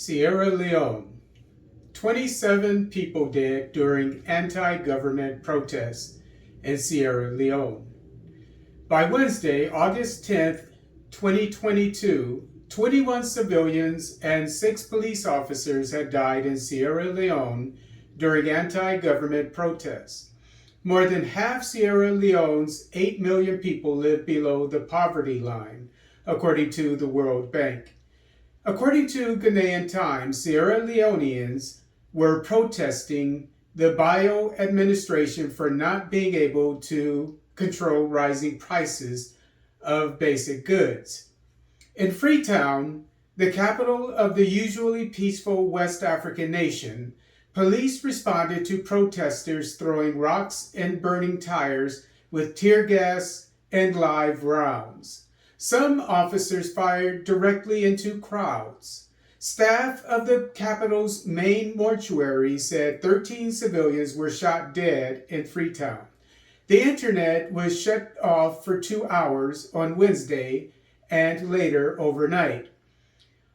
Sierra Leone. 27 people dead during anti-government protests in Sierra Leone. By Wednesday, August 10th, 2022, 21 civilians and 6 police officers had died in Sierra Leone during anti-government protests. More than half Sierra Leone's 8 million people live below the poverty line, according to the World Bank. According to Ghanaian Times, Sierra Leoneans were protesting the Bio administration for not being able to control rising prices of basic goods. In Freetown, the capital of the usually peaceful West African nation, police responded to protesters throwing rocks and burning tires with tear gas and live rounds. Some officers fired directly into crowds. Staff of the capital's main mortuary said 13 civilians were shot dead in Freetown. The internet was shut off for 2 hours on Wednesday and later overnight.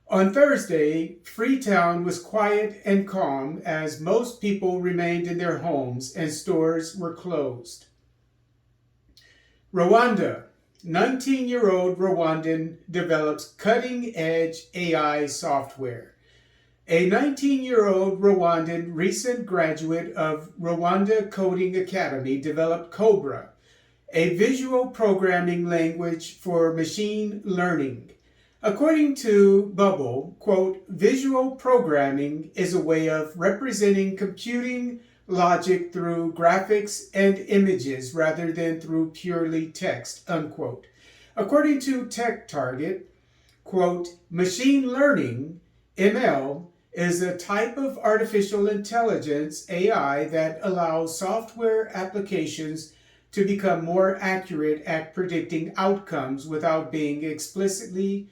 On Thursday, Freetown was quiet and calm as most people remained in their homes and stores were closed. Rwanda. 19-year-old Rwandan develops cutting-edge AI software. A 19-year-old Rwandan recent graduate of Rwanda Coding Academy developed Cobra, a visual programming language for machine learning. According to Bubble, quote, visual programming is a way of representing computing logic through graphics and images rather than through purely text, unquote. According to Tech Target, quote, machine learning, ML, is a type of artificial intelligence, AI, that allows software applications to become more accurate at predicting outcomes without being explicitly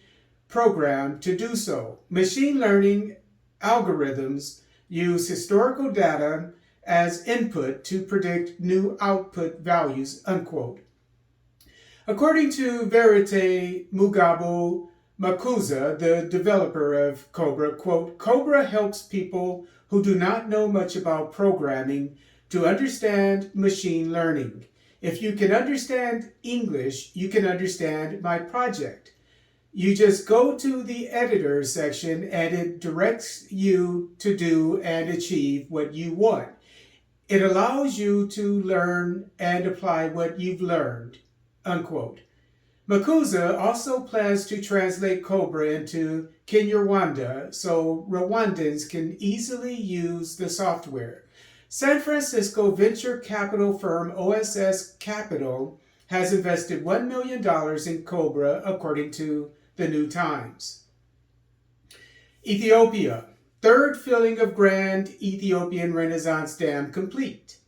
programmed to do so. Machine learning algorithms use historical data as input to predict new output values, unquote. According to Verite Mugabo Makuza, the developer of Cobra, quote, Cobra helps people who do not know much about programming to understand machine learning. If you can understand English, you can understand my project. You just go to the editor section and it directs you to do and achieve what you want. It allows you to learn and apply what you've learned, unquote. Makuza also plans to translate Cobra into Kinyarwanda so Rwandans can easily use the software. San Francisco venture capital firm OSS Capital has invested $1 million in Cobra, according to the New Times. Ethiopia. Third filling of Grand Ethiopian Renaissance Dam complete.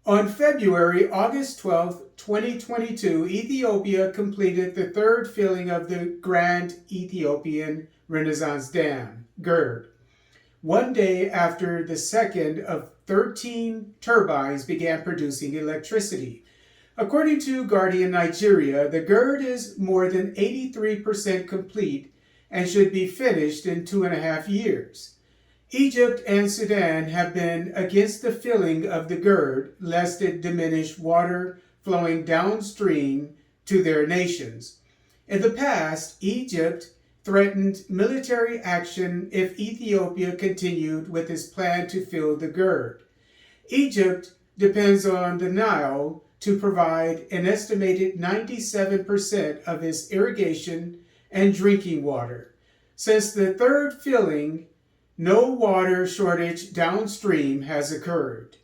On August 12, 2022, Ethiopia completed the third filling of the Grand Ethiopian Renaissance Dam, GERD, one day after the second of 13 turbines began producing electricity. According to Guardian Nigeria, the GERD is more than 83% complete and should be finished in 2.5 years. Egypt and Sudan have been against the filling of the GERD lest it diminish water flowing downstream to their nations. In the past, Egypt threatened military action if Ethiopia continued with its plan to fill the GERD. Egypt depends on the Nile to provide an estimated 97% of its irrigation and drinking water. Since the third filling, no water shortage downstream has occurred.